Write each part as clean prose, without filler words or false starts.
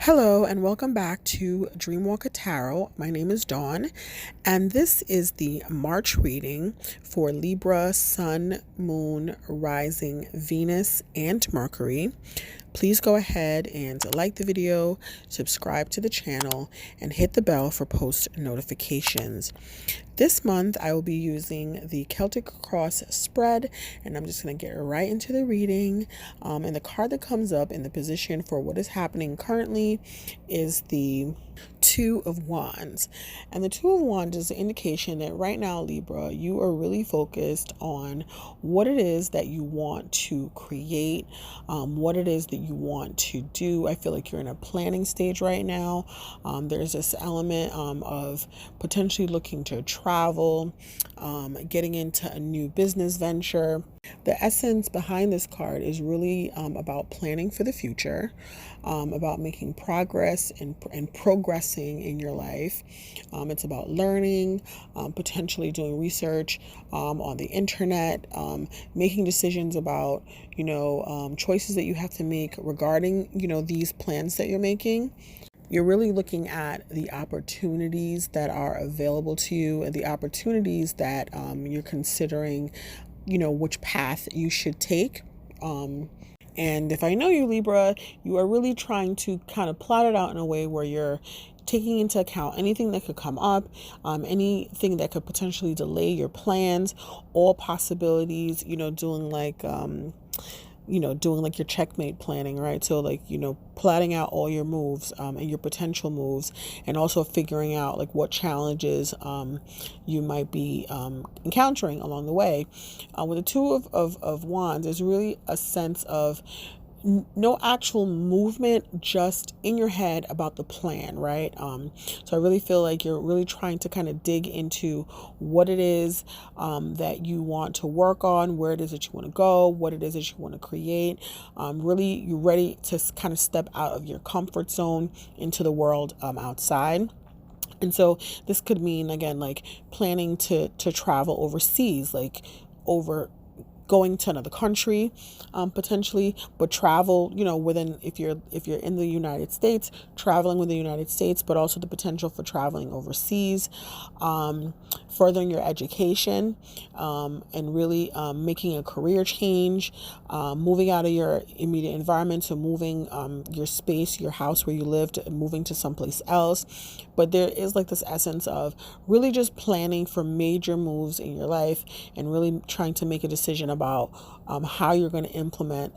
Hello and welcome back to Dreamwalker Tarot. My name is Dawn, and this is the March reading for Libra, Sun, Moon, Rising, Venus, and Mercury. Please go ahead and like the video, subscribe to the channel, and hit the bell for post notifications. This month, I will be using the Celtic Cross spread, and I'm just going to get right into the reading. And the card that comes up in the position for what is happening currently is the Two of Wands. And the Two of Wands is an indication that right now, Libra, you are really focused on what it is that you want to create, what it is that you want to do. I feel like you're in a planning stage right now. There's this element of potentially looking to travel, getting into a new business venture. The essence behind this card is really about planning for the future, about making progress and progressing in your life. It's about learning, potentially doing research on the internet, making decisions about, choices that you have to make regarding, these plans that you're making. You're really looking at the opportunities that are available to you and the opportunities that you're considering, which path you should take. And if I know you, Libra, you are really trying to kind of plot it out in a way where you're taking into account anything that could come up, anything that could potentially delay your plans, all possibilities, doing like your checkmate planning, right? So like, plotting out all your moves and your potential moves, and also figuring out like what challenges you might be encountering along the way. With the Two of Wands, there's really a sense of no actual movement, just in your head about the plan, right? So I really feel like you're really trying to kind of dig into what it is that you want to work on, where it is that you want to go, what it is that you want to create. Really, you're ready to kind of step out of your comfort zone into the world outside. And so this could mean, again, like planning to travel overseas, like over going to another country, potentially, but travel, within, if you're in the United States, traveling with the United States, but also the potential for traveling overseas, furthering your education, and really making a career change, moving out of your immediate environment, so moving your space, your house where you lived, moving to someplace else. But there is like this essence of really just planning for major moves in your life and really trying to make a decision about how you're going to implement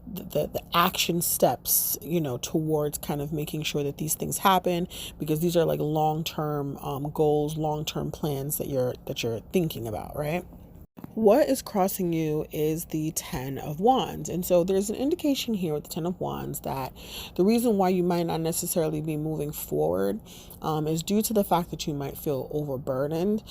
the action steps, towards kind of making sure that these things happen, because these are like long-term goals, long-term plans that you're thinking about, right? What is crossing you is the Ten of Wands. And so there's an indication here with the Ten of Wands that the reason why you might not necessarily be moving forward is due to the fact that you might feel overburdened.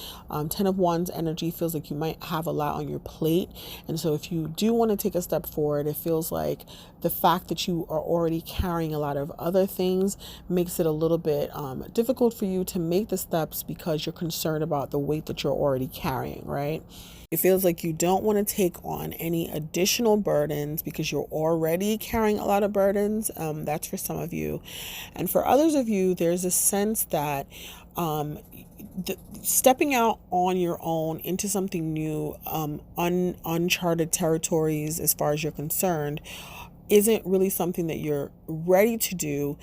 Ten of Wands energy feels like you might have a lot on your plate. And so if you do want to take a step forward, it feels like the fact that you are already carrying a lot of other things makes it a little bit difficult for you to make the steps, because you're concerned about the weight that you're already carrying, right? It feels like you don't want to take on any additional burdens because you're already carrying a lot of burdens. That's for some of you. And for others of you, there's a sense that stepping out on your own into something new, uncharted territories as far as you're concerned, isn't really something that you're ready to do,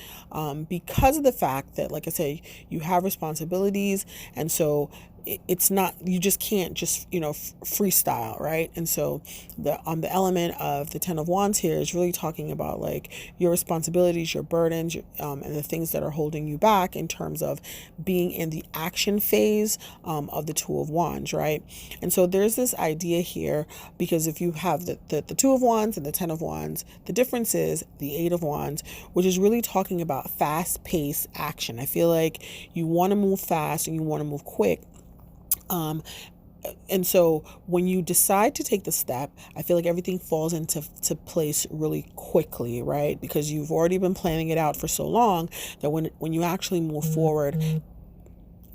because of the fact that, like I say, you have responsibilities. And so it's not, you just can't just, freestyle, right? And so the element of the Ten of Wands here is really talking about like your responsibilities, your burdens, and the things that are holding you back in terms of being in the action phase of the Two of Wands, right? And so there's this idea here, because if you have the Two of Wands and the Ten of Wands, the difference is the Eight of Wands, which is really talking about fast-paced action. I feel like you want to move fast and you want to move quick. And so when you decide to take the step, I feel like everything falls into place really quickly, right? Because you've already been planning it out for so long that when you actually move forward,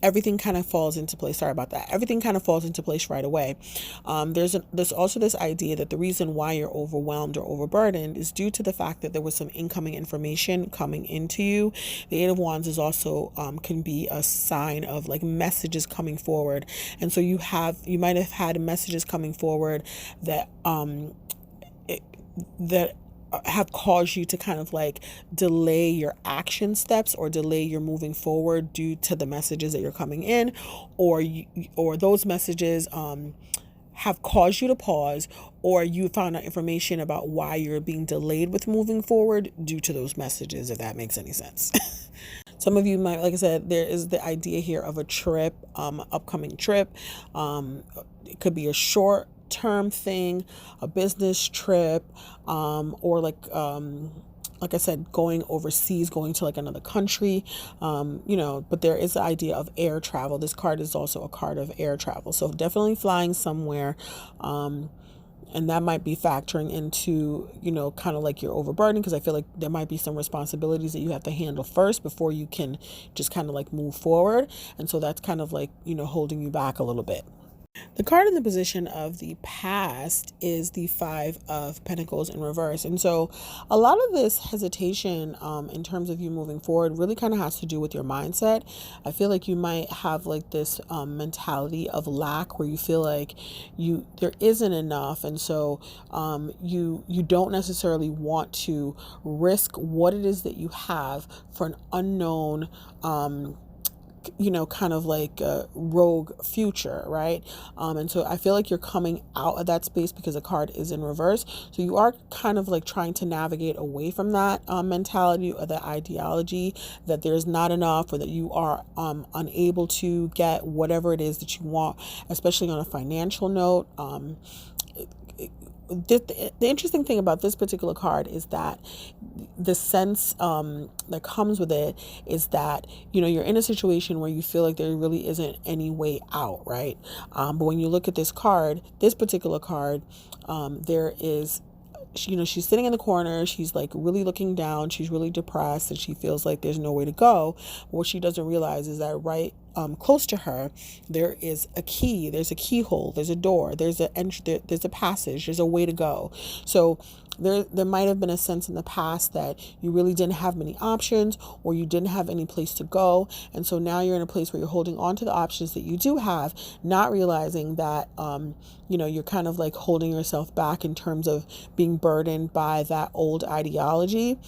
everything kind of falls into place. Sorry about that. Everything kind of falls into place right away. There's also this idea that the reason why you're overwhelmed or overburdened is due to the fact that there was some incoming information coming into you. The Eight of Wands is also can be a sign of like messages coming forward, and so you might have had messages coming forward that that have caused you to kind of like delay your action steps or delay your moving forward due to the messages that you're coming in, or those messages have caused you to pause, or you found out information about why you're being delayed with moving forward due to those messages, if that makes any sense. Some of you might, like I said, there is the idea here of a trip, upcoming trip. It could be a short term thing, a business trip, or like I said, going overseas, going to like another country, but there is the idea of air travel. This card is also a card of air travel. So definitely flying somewhere. And that might be factoring into, kind of like your overburden, because I feel like there might be some responsibilities that you have to handle first before you can just kind of like move forward. And so that's kind of like, holding you back a little bit. The card in the position of the past is the Five of Pentacles in reverse. And so a lot of this hesitation in terms of you moving forward really kind of has to do with your mindset. I feel like you might have like this mentality of lack where you feel like there isn't enough. And so you don't necessarily want to risk what it is that you have for an unknown kind of like a rogue future, right? And so I feel like you're coming out of that space because the card is in reverse. So you are kind of like trying to navigate away from that mentality or that ideology that there's not enough, or that you are unable to get whatever it is that you want, especially on a financial note. The interesting thing about this particular card is that the sense that comes with it is that you're in a situation where you feel like there really isn't any way out, right? But when you look at this particular card, there is, she's sitting in the corner. She's like really looking down. She's really depressed, and she feels like there's no way to go. But what she doesn't realize is that right close to her, there is a key. There's a keyhole. There's a door. There's there's a passage. There's a way to go. So there might have been a sense in the past that you really didn't have many options, or you didn't have any place to go. And so now you're in a place where you're holding on to the options that you do have, not realizing that, you're kind of like holding yourself back in terms of being burdened by that old ideology.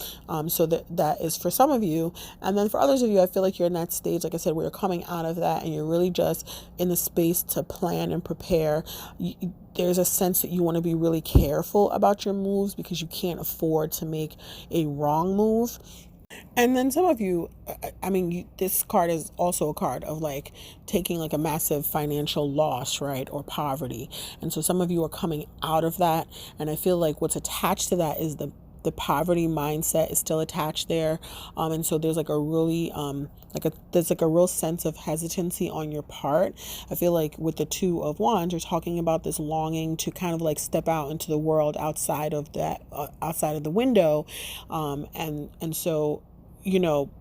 So that is for some of you. And then for others of you, I feel like you're in that stage, like I said, where you're coming out of that and you're really just in the space to plan and prepare. There's a sense that you want to be really careful about your moves because you can't afford to make a wrong move. And then some of you, this card is also a card of like taking like a massive financial loss, right? Or poverty. And so some of you are coming out of that. And I feel like what's attached to that is the poverty mindset is still attached there. And so there's like a really, there's like a real sense of hesitancy on your part. I feel like with the Two of Wands, you're talking about this longing to kind of like step out into the world outside of that, outside of the window. And so,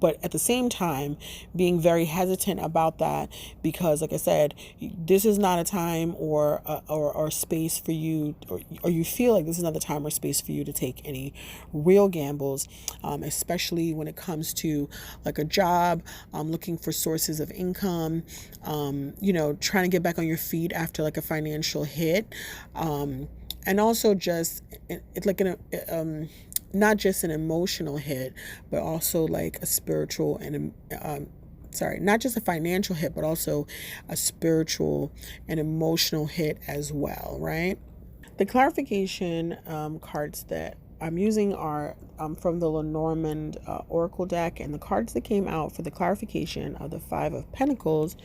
but at the same time, being very hesitant about that because, like I said, this is not a time or space for you, or you feel like this is not the time or space for you to take any real gambles, especially when it comes to like a job, looking for sources of income, trying to get back on your feet after like a financial hit, and also just it's like not just an emotional hit, but also like a spiritual and not just a financial hit, but also a spiritual and emotional hit as well, right? The clarification cards that I'm using are from the Lenormand Oracle deck, and the cards that came out for the clarification of the Five of Pentacles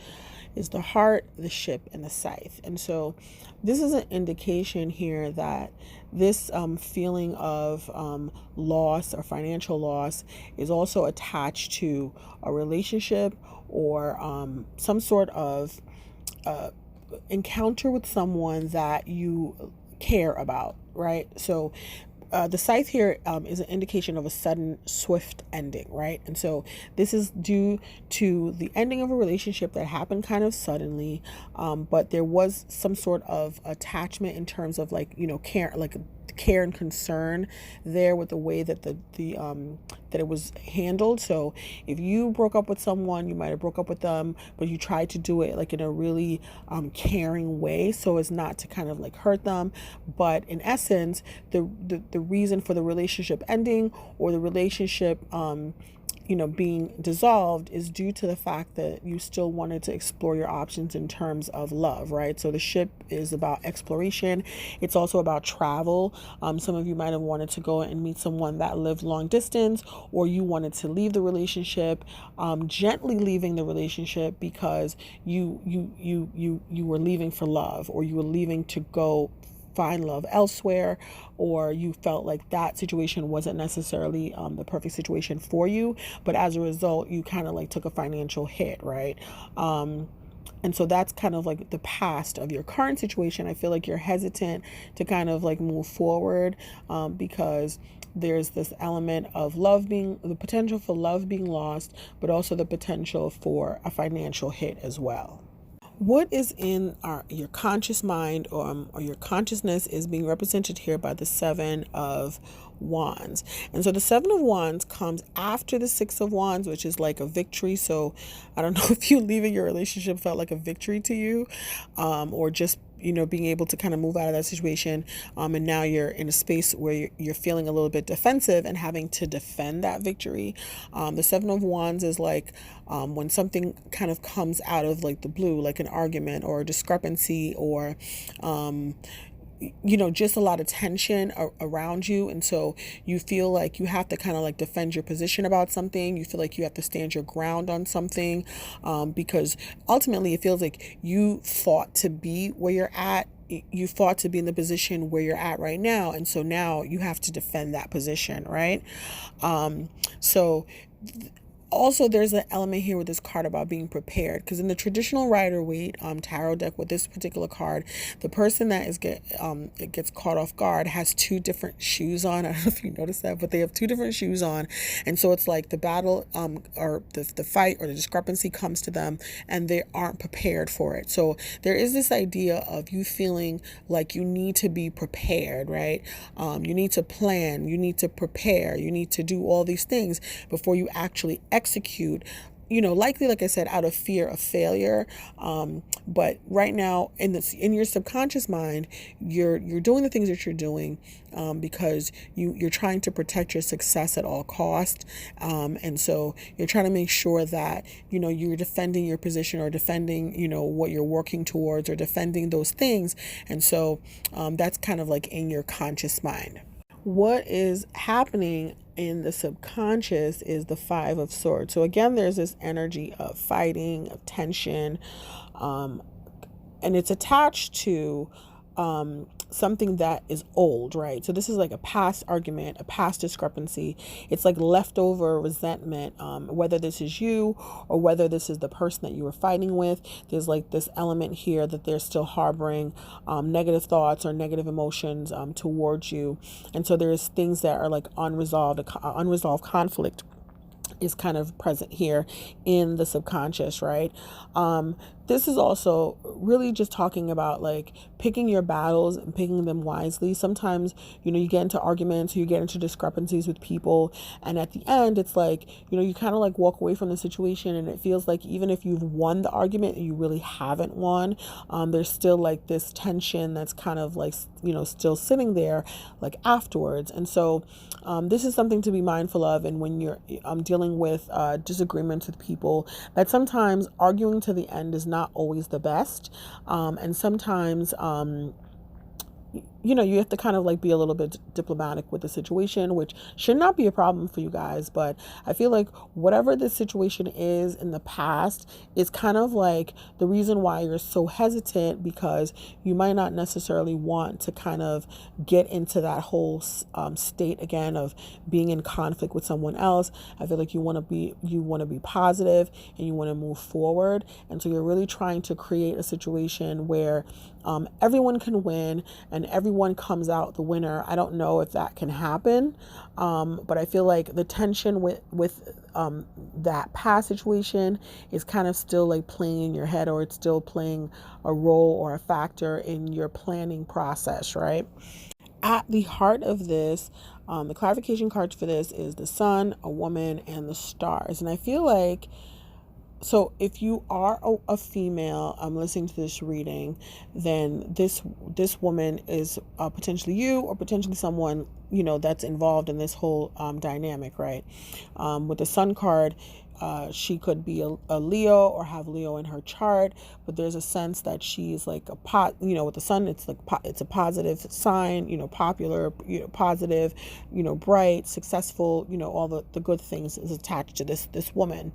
is the Heart, the Ship, and the Scythe. And so this is an indication here that this feeling of loss or financial loss is also attached to a relationship or some sort of encounter with someone that you care about, right? So the scythe here is an indication of a sudden, swift ending, right? And so this is due to the ending of a relationship that happened kind of suddenly, but there was some sort of attachment in terms of like, care and concern there with the way that that it was handled. So if you broke up with someone, you might have broke up with them, but you tried to do it like in a really caring way, so as not to kind of like hurt them. But in essence, the reason for the relationship ending or the relationship being dissolved is due to the fact that you still wanted to explore your options in terms of love, right? So the ship is about exploration. It's also about travel. Some of you might have wanted to go and meet someone that lived long distance, or you wanted to leave the relationship, gently leaving the relationship because you were leaving for love, or you were leaving to go find love elsewhere, or you felt like that situation wasn't necessarily the perfect situation for you, but as a result you kind of like took a financial hit, right? And so that's kind of like the past of your current situation. I feel like you're hesitant to kind of like move forward, because there's this element of the potential for love being lost, but also the potential for a financial hit as well. What is in your conscious mind, or your consciousness, is being represented here by the Seven of Wands. And so the Seven of Wands comes after the Six of Wands, which is like a victory. So I don't know if you leaving your relationship felt like a victory to you, or just being able to kind of move out of that situation, and now you're in a space where you're feeling a little bit defensive and having to defend that victory. The Seven of Wands is like when something kind of comes out of like the blue, like an argument or a discrepancy, or just a lot of tension around you. And so you feel like you have to kind of like defend your position about something. You feel like you have to stand your ground on something, because ultimately it feels like you fought to be where you're at. You fought to be in the position where you're at right now. And so now you have to defend that position, right? So also, there's an element here with this card about being prepared, because in the traditional Rider-Waite tarot deck with this particular card, the person that gets caught off guard has two different shoes on. I don't know if you noticed that, but they have two different shoes on, and so it's like the battle or the fight or the discrepancy comes to them, and they aren't prepared for it. So there is this idea of you feeling like you need to be prepared, right? You need to plan, you need to prepare, you need to do all these things before you actually execute, likely, like I said, out of fear of failure. But right now in your subconscious mind, you're doing the things that you're doing, because you're trying to protect your success at all cost. And so you're trying to make sure that, you're defending your position, or defending, what you're working towards, or defending those things. And so that's kind of like in your conscious mind. What is happening in the subconscious is the Five of Swords. So again, there's this energy of fighting, of tension, and it's attached to something that is old, right? So this is like a past argument, a past discrepancy. It's like leftover resentment, whether this is you or whether this is the person that you were fighting with. There's like this element here that they're still harboring negative thoughts or negative emotions towards you. And so there's things that are like unresolved conflict is kind of present here in the subconscious, right? This is also really just talking about like picking your battles and picking them wisely. Sometimes, you get into arguments, you get into discrepancies with people, and at the end, it's like, you kind of like walk away from the situation, and it feels like even if you've won the argument, you really haven't won. There's still like this tension that's kind of like, still sitting there like afterwards. And so this is something to be mindful of. And when you're dealing with disagreements with people, that sometimes arguing to the end is not always the best. And sometimes you have to kind of like be a little bit diplomatic with the situation, which should not be a problem for you guys. But I feel like whatever the situation is in the past is kind of like the reason why you're so hesitant, because you might not necessarily want to kind of get into that whole state again of being in conflict with someone else. I feel like you want to be positive and you want to move forward. And so you're really trying to create a situation where everyone can win and everyone everyone comes out the winner. I don't know if that can happen, but I feel like the tension with that past situation is kind of still like playing in your head, or it's still playing a role or a factor in your planning process, right? At the heart of this, the clarification cards for this is the sun, a woman, and the stars. And I feel like, so if you are a female, I'm listening to this reading, then this woman is potentially you, or potentially someone, that's involved in this whole dynamic, right? With the sun card, she could be a Leo or have Leo in her chart, but there's a sense that she's like with the sun, it's like it's a positive sign, popular, positive, bright, successful, all the good things is attached to this woman.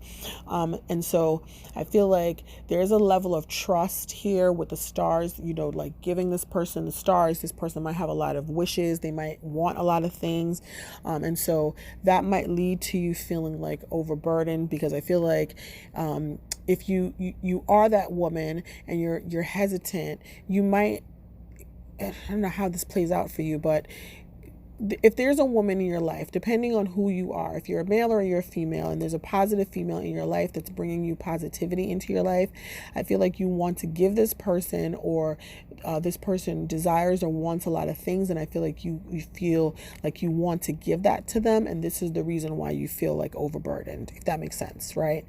And so I feel like there's a level of trust here with the stars, like giving this person the stars. This person might have a lot of wishes. They might want a lot of things. And so that might lead to you feeling like overburdened, because I feel like if you are that woman and you're hesitant, you might, I don't know how this plays out for you, but if there's a woman in your life, depending on who you are, if you're a male or you're a female, and there's a positive female in your life that's bringing you positivity into your life, I feel like you want to give this person, or this person desires or wants a lot of things, and I feel like you feel like you want to give that to them, and this is the reason why you feel like overburdened, if that makes sense, right?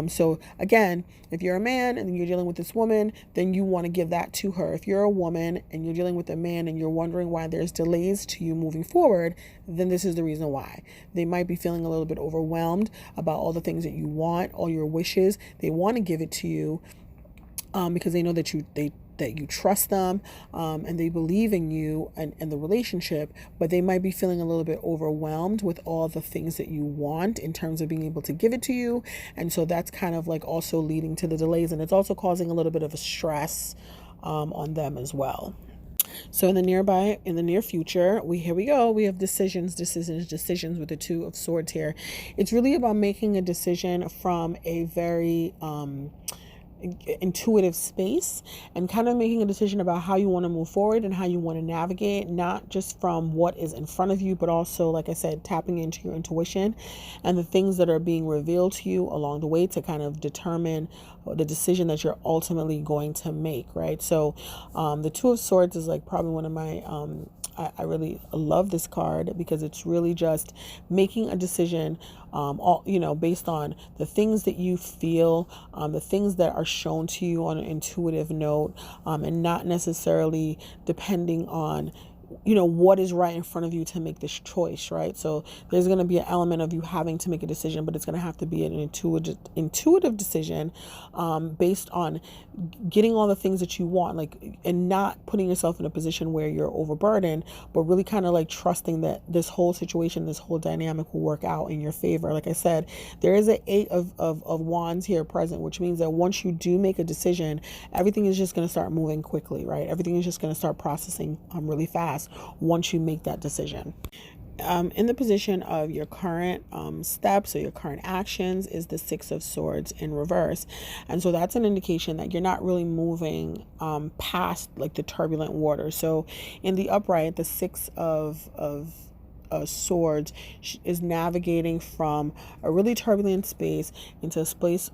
So again, if you're a man and you're dealing with this woman, then you want to give that to her. If you're a woman and you're dealing with a man and you're wondering why there's delays to you moving forward, then this is the reason why. They might be feeling a little bit overwhelmed about all the things that you want, all your wishes. They want to give it to you because they know that you trust them, and they believe in you and the relationship, but they might be feeling a little bit overwhelmed with all the things that you want in terms of being able to give it to you. And so that's kind of like also leading to the delays, and it's also causing a little bit of a stress on them as well. So in the near future, we have decisions with the Two of Swords here. It's really about making a decision from a very intuitive space, and kind of making a decision about how you want to move forward and how you want to navigate, not just from what is in front of you, but also, like I said, tapping into your intuition and the things that are being revealed to you along the way to kind of determine the decision that you're ultimately going to make, right? So the Two of Swords is like probably one of my I really love this card, because it's really just making a decision, based on the things that you feel, the things that are shown to you on an intuitive note, and not necessarily depending on what is right in front of you to make this choice, right? So there's going to be an element of you having to make a decision, but it's going to have to be an intuitive decision, based on getting all the things that you want, like, and not putting yourself in a position where you're overburdened, but really kind of like trusting that this whole situation, this whole dynamic will work out in your favor. Like I said, there is an Eight of Wands here present, which means that once you do make a decision, everything is just going to start moving quickly, right? Everything is just going to start processing really fast once you make that decision. In the position of your current steps or your current actions is the Six of Swords in reverse. And so that's an indication that you're not really moving past like the turbulent water. So in the upright, the Six of Swords is navigating from a really turbulent space into a space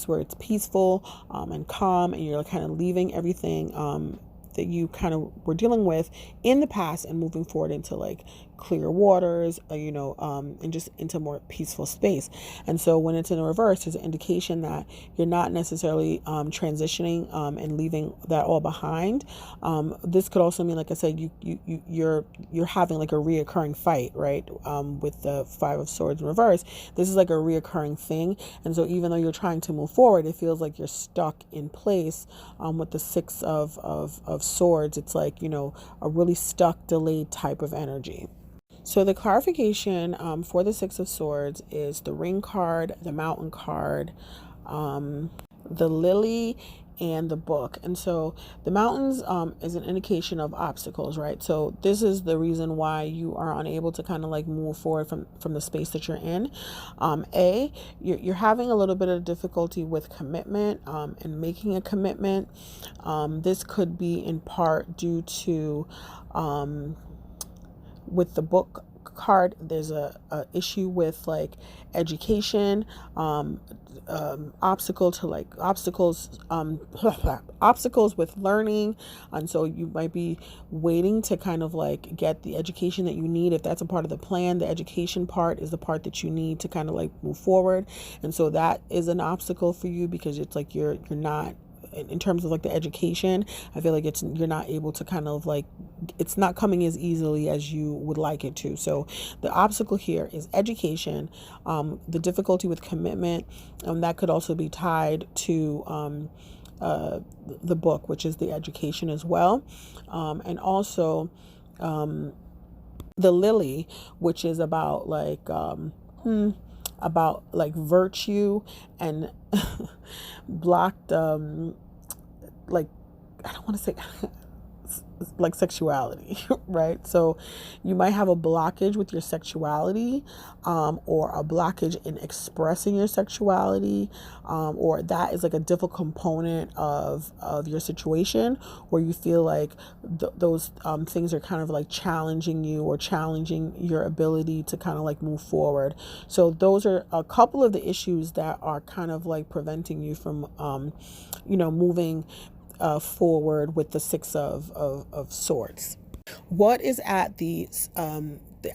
where it's peaceful and calm, and you're kind of leaving everything that you kind of were dealing with in the past and moving forward into like clear waters, and just into more peaceful space. And so when it's in reverse, there's an indication that you're not necessarily transitioning and leaving that all behind. This could also mean, like I said, you're having like a reoccurring fight, right? With the Five of Swords in reverse, this is like a reoccurring thing. And so even though you're trying to move forward, it feels like you're stuck in place. With the Six of Swords, it's like, a really stuck, delayed type of energy. So the clarification for the Six of Swords is the Ring card, the Mountain card, the Lily, and the book. And so the mountains is an indication of obstacles, right? So this is the reason why you are unable to kind of like move forward from the space that you're in. You're having a little bit of difficulty with commitment and making a commitment. This could be in part due to with the book card, there's a issue with like education, obstacles obstacles with learning. And so you might be waiting to kind of like get the education that you need. If that's a part of the plan, the education part is the part that you need to kind of like move forward. And so that is an obstacle for you, because it's like you're not, in terms of like the education, I feel like you're not able to kind of like, it's not coming as easily as you would like it to. So the obstacle here is education, the difficulty with commitment, that could also be tied to the book, which is the education as well, and also the lily, which is about like virtue and blocked like, I don't want to say like sexuality, right? So you might have a blockage with your sexuality, or a blockage in expressing your sexuality, or that is like a difficult component of your situation, where you feel like those things are kind of like challenging you or challenging your ability to kind of like move forward. So those are a couple of the issues that are kind of like preventing you from moving forward with the Six of Swords. What is at the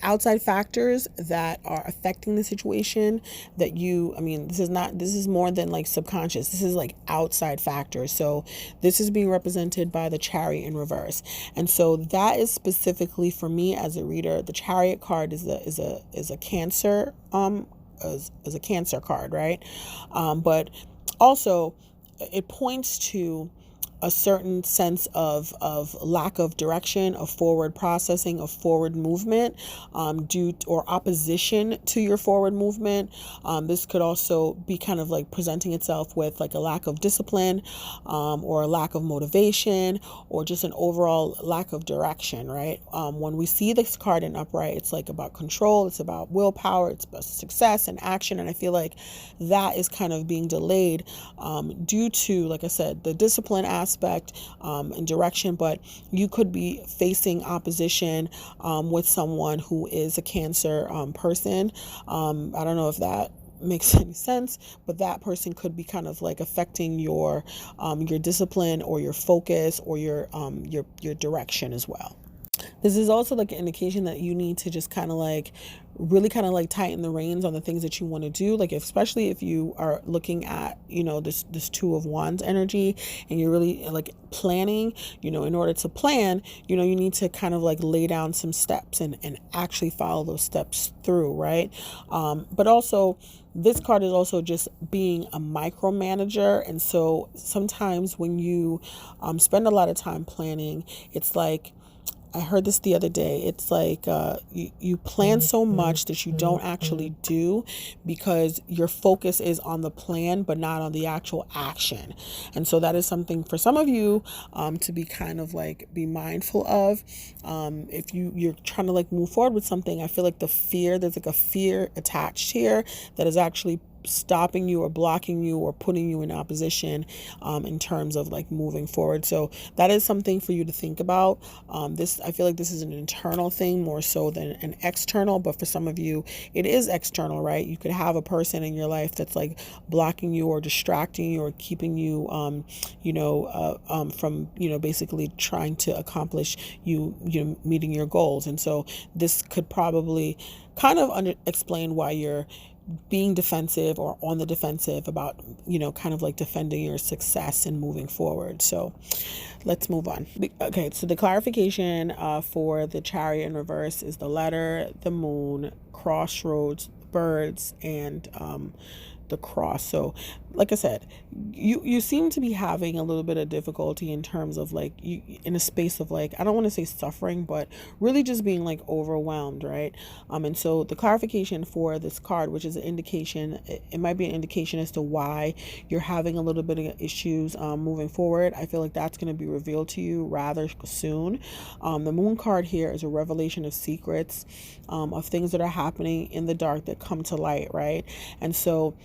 outside factors that are affecting the situation that this is more than like subconscious. This is like outside factors. So this is being represented by the Chariot in reverse. And so that is specifically for me as a reader. The Chariot card is a Cancer, is a Cancer card, right? But also it points to a certain sense of lack of direction, of forward processing, of forward movement, due or opposition to your forward movement. This could also be kind of like presenting itself with like a lack of discipline, or a lack of motivation, or just an overall lack of direction, right? When we see this card in upright, it's like about control, it's about willpower, it's about success and action. And I feel like that is kind of being delayed due to, like I said, the discipline aspect, and direction. But you could be facing opposition with someone who is a Cancer person. I don't know if that makes any sense, but that person could be kind of like affecting your discipline or your focus or your direction as well. This is also like an indication that you need to just kind of like really kind of like tighten the reins on the things that you want to do. Like, especially if you are looking at, this Two of Wands energy, and you're really like planning, in order to plan, you need to kind of like lay down some steps and actually follow those steps through, right? But also, this card is also just being a micromanager. And so sometimes when you spend a lot of time planning, it's like, I heard this the other day. It's like you plan so much that you don't actually do, because your focus is on the plan but not on the actual action. And so that is something for some of you to be kind of like be mindful of. If you're trying to like move forward with something, I feel like there's like a fear attached here that is actually stopping you or blocking you or putting you in opposition in terms of like moving forward. So that is something for you to think about. I feel like this is an internal thing more so than an external, but for some of you it is external, right? You could have a person in your life that's like blocking you or distracting you or keeping you from basically trying to accomplish you meeting your goals. And so this could probably kind of explain why you're being defensive or on the defensive about, kind of like defending your success and moving forward. So let's move on. Okay, so the clarification for the Chariot in reverse is the letter, the moon, crossroads, birds, and the cross. So like I said, you seem to be having a little bit of difficulty in terms of like you in a space of like, I don't want to say suffering, but really just being like overwhelmed, right? And so the clarification for this card, which is an indication, it might be an indication as to why you're having a little bit of issues moving forward. I feel like that's going to be revealed to you rather soon. The moon card here is a revelation of secrets, of things that are happening in the dark that come to light, right? And so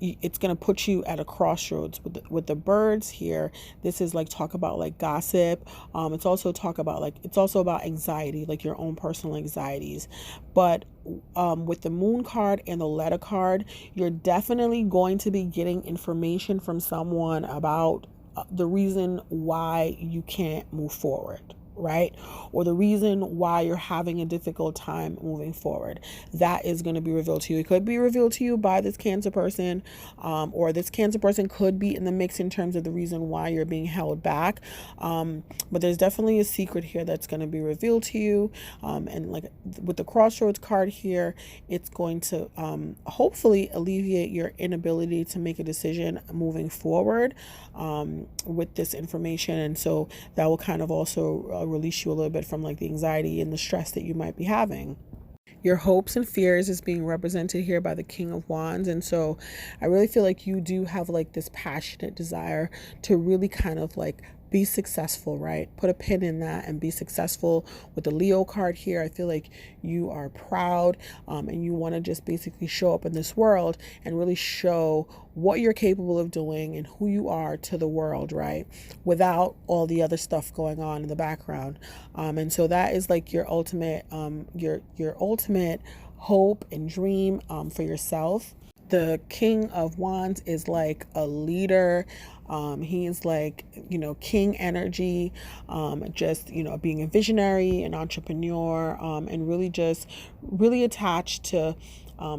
it's going to put you at a crossroads with the birds here. This is like talk about like gossip. It's also talk about like, it's also about anxiety, like your own personal anxieties. But with the moon card and the letter card, you're definitely going to be getting information from someone about the reason why you can't move forward, right? Or the reason why you're having a difficult time moving forward. That is going to be revealed to you. It could be revealed to you by this Cancer person, or this Cancer person could be in the mix in terms of the reason why you're being held back. But there's definitely a secret here that's going to be revealed to you. And like with the crossroads card here, it's going to hopefully alleviate your inability to make a decision moving forward with this information. And so that will kind of also release you a little bit from like the anxiety and the stress that you might be having. Your hopes and fears is being represented here by the King of Wands. And so I really feel like you do have like this passionate desire to really kind of like be successful, right? Put a pin in that and be successful. With the Leo card here, I feel like you are proud, and you want to just basically show up in this world and really show what you're capable of doing and who you are to the world, right? Without all the other stuff going on in the background. And so that is like your ultimate, your ultimate hope and dream for yourself. The King of Wands is like a leader. He is like, king energy, just, being a visionary, an entrepreneur, and really just really attached to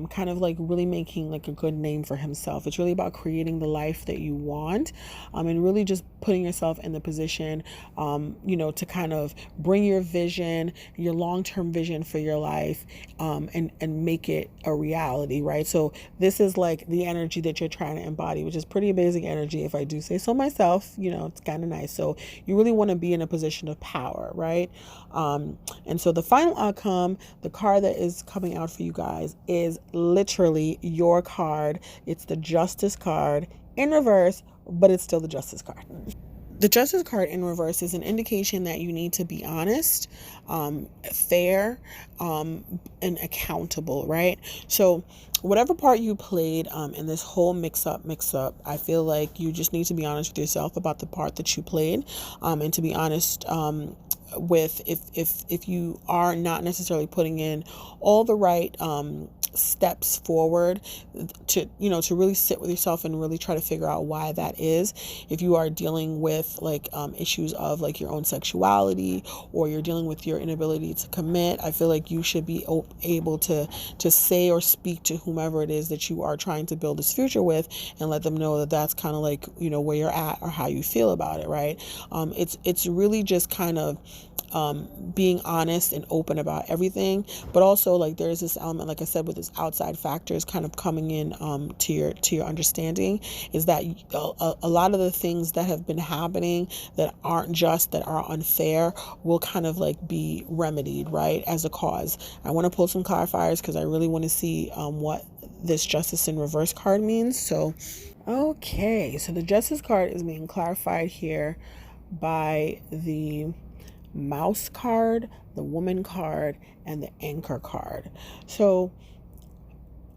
kind of like really making like a good name for himself. It's really about creating the life that you want, and really just putting yourself in the position, to kind of bring your vision, your long-term vision for your life, and make it a reality, right? So this is like the energy that you're trying to embody, which is pretty amazing energy, if I do say so myself. It's kind of nice. So you really want to be in a position of power, right? And so the final outcome, the card that is coming out for you guys is literally your card. It's the Justice card in reverse, but it's still the Justice card. The Justice card in reverse is an indication that you need to be honest, fair, and accountable, right? So whatever part you played in this whole mix up, I feel like you just need to be honest with yourself about the part that you played, and to be honest with if you are not necessarily putting in all the right steps forward to really sit with yourself and really try to figure out why that is. If you are dealing with like issues of like your own sexuality, or you're dealing with your inability to commit, I feel like you should be able to say or speak to whomever it is that you are trying to build this future with, and let them know that that's kind of like where you're at or how you feel about it, right? It's really just kind of being honest and open about everything, but also like there's this element, like I said, with this outside factors kind of coming in to your understanding, is that a lot of the things that have been happening that aren't just, that are unfair, will kind of like be remedied, right, as a cause. I want to pull some clarifiers because I really want to see what this Justice in reverse card means. So okay, so the Justice card is being clarified here by the Mouse card, the Woman card, and the Anchor card. So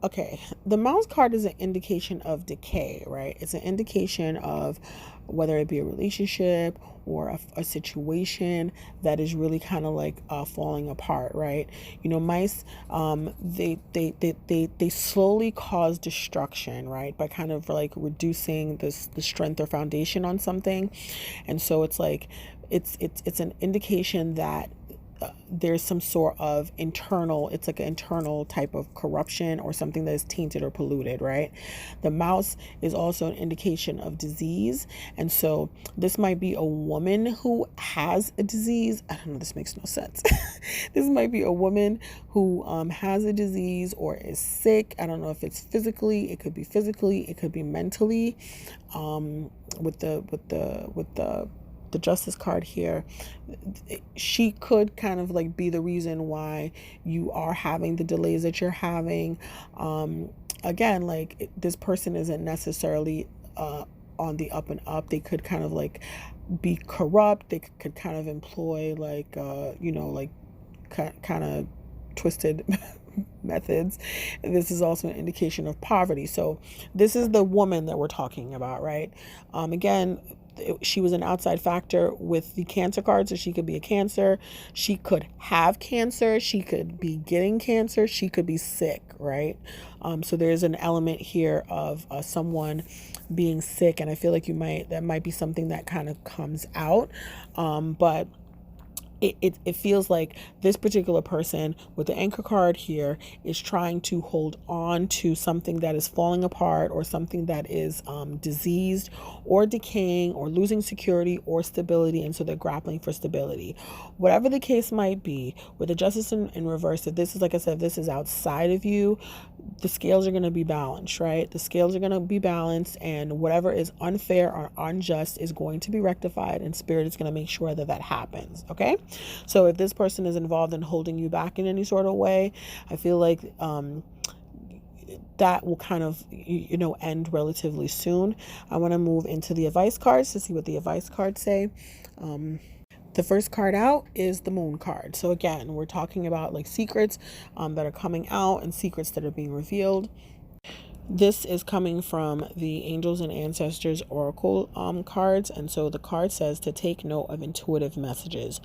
okay, the Mouse card is an indication of decay, right? It's an indication of whether it be a relationship or a situation that is really kind of like falling apart, right? Mice, they slowly cause destruction, right, by kind of like reducing the strength or foundation on something. And so it's like it's an indication that there's some sort of internal, it's like an internal type of corruption or something that is tainted or polluted, right? The mouse is also an indication of disease. And so this might be a woman who has a disease. I don't know, this makes no sense. This might be a woman who has a disease or is sick. I don't know if it's physically, it could be physically, it could be mentally. With the justice card here, she could kind of like be the reason why you are having the delays that you're having. Again, like this person isn't necessarily on the up and up. They could kind of like be corrupt. They could kind of employ like like kind of twisted methods. This is also an indication of poverty. So this is the woman that we're talking about, right? Again, she was an outside factor with the Cancer card, so she could be a Cancer. She could have cancer. She could be getting cancer. She could be sick, right? So there's an element here of someone being sick, and I feel like that might be something that kind of comes out, but it feels like this particular person with the Anchor card here is trying to hold on to something that is falling apart or something that is diseased or decaying or losing security or stability. And so they're grappling for stability. Whatever the case might be, with the Justice in reverse, if this is, like I said, this is outside of you, the scales are going to be balanced, right? The scales are going to be balanced, and whatever is unfair or unjust is going to be rectified, and Spirit is going to make sure that that happens, okay? So if this person is involved in holding you back in any sort of way, I feel like that will kind of, end relatively soon. I want to move into the advice cards to see what the advice cards say. The first card out is the Moon card. So again, we're talking about like secrets that are coming out and secrets that are being revealed. This is coming from the Angels and Ancestors Oracle cards. And so the card says to take note of intuitive messages.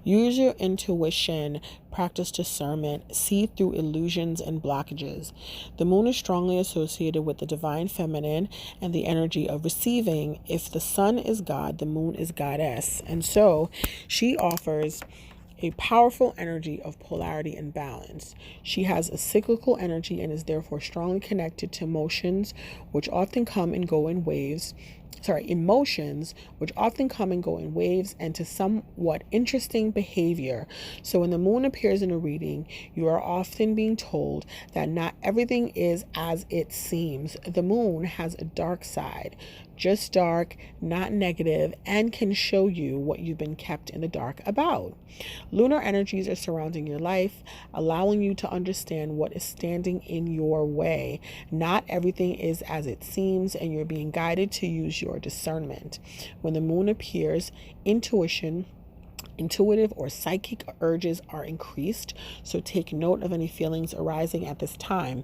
Use your intuition, practice discernment, see through illusions and blockages. The moon is strongly associated with the divine feminine and the energy of receiving. If the sun is God, the moon is goddess. And so she offers a powerful energy of polarity and balance. She has a cyclical energy and is therefore strongly connected to emotions, which often come and go in waves, and to somewhat interesting behavior. So when the moon appears in a reading, you are often being told that not everything is as it seems. The moon has a dark side, just dark, not negative, and can show you what you've been kept in the dark about. Lunar energies are surrounding your life, allowing you to understand what is standing in your way. Not everything is as it seems, and you're being guided to use your discernment. When the moon appears, intuitive or psychic urges are increased, so take note of any feelings arising at this time.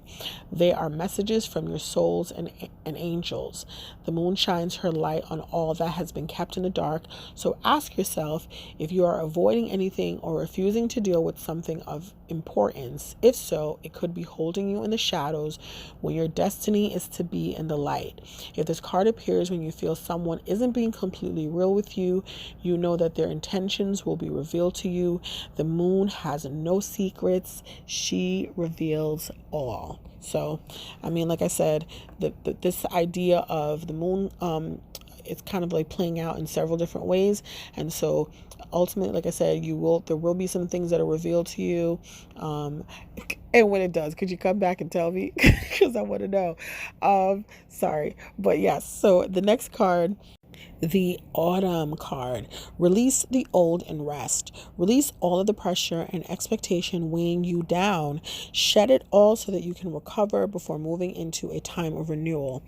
They are messages from your souls and angels. The moon shines her light on all that has been kept in the dark, so ask yourself if you are avoiding anything or refusing to deal with something of importance. If so, it could be holding you in the shadows when your destiny is to be in the light. If this card appears when you feel someone isn't being completely real with you, you know that their intentions will be revealed to you. The moon has no secrets. She reveals all. So, I mean, like I said, this idea of the moon, it's kind of like playing out in several different ways. And so ultimately, like I said, there will be some things that are revealed to you. And when it does, could you come back and tell me? Because I want to know. Sorry. But yes, so the next card, the Autumn card. Release the old and rest. Release all of the pressure and expectation weighing you down. Shed it all so that you can recover before moving into a time of renewal.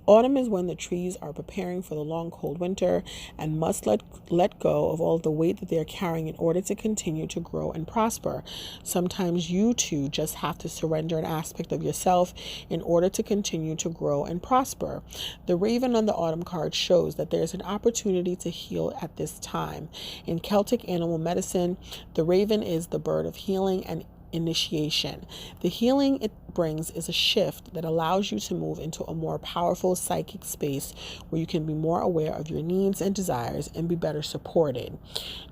Autumn is when the trees are preparing for the long cold winter and must let go of all the weight that they're carrying in order to continue to grow and prosper. Sometimes you too just have to surrender an aspect of yourself in order to continue to grow and prosper. The raven on the Autumn card shows that there's an opportunity to heal at this time. In Celtic animal medicine, the raven is the bird of healing and initiation. The brings is a shift that allows you to move into a more powerful psychic space where you can be more aware of your needs and desires and be better supported.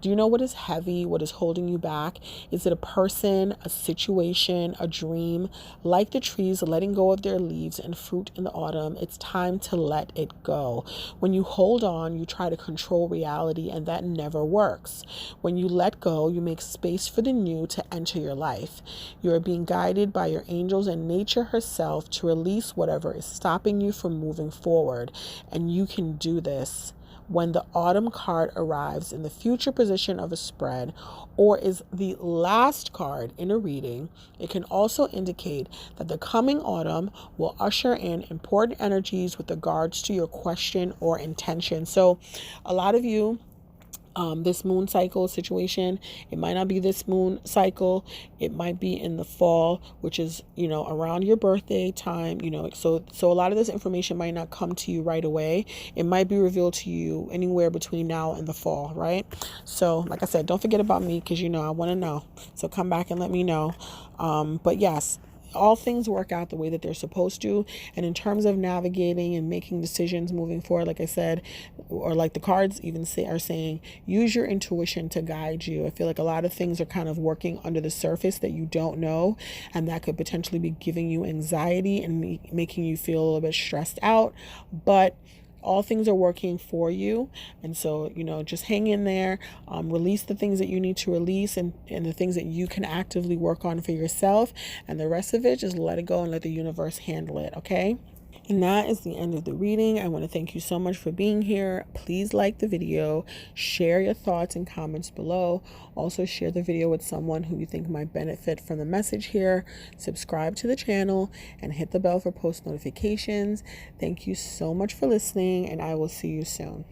Do you know what is heavy, what is holding you back? Is it a person, a situation, a dream? Like the trees letting go of their leaves and fruit in the autumn, it's time to let it go. When you hold on, you try to control reality, and that never works. When you let go, you make space for the new to enter your life. You are being guided by your angels and nature herself to release whatever is stopping you from moving forward. And you can do this. When the autumn card arrives in the future position of a spread or is the last card in a reading, it can also indicate that the coming autumn will usher in important energies with regards to your question or intention. So a lot of you, this moon cycle situation, it might not be this moon cycle, it might be in the fall, which is, around your birthday time, so a lot of this information might not come to you right away. It might be revealed to you anywhere between now and the fall, right? So like I said, don't forget about me, because I want to know. So come back and let me know. But yes, all things work out the way that they're supposed to. And in terms of navigating and making decisions moving forward, like I said, or like the cards even are saying, use your intuition to guide you. I feel like a lot of things are kind of working under the surface that you don't know, and that could potentially be giving you anxiety and making you feel a little bit stressed out. But all things are working for you. And so, just hang in there, release the things that you need to release, and the things that you can actively work on for yourself. And the rest of it, just let it go and let the universe handle it. Okay. And that is the end of the reading. I want to thank you so much for being here. Please like the video, share your thoughts and comments below. Also share the video with someone who you think might benefit from the message here. Subscribe to the channel and hit the bell for post notifications. Thank you so much for listening, and I will see you soon.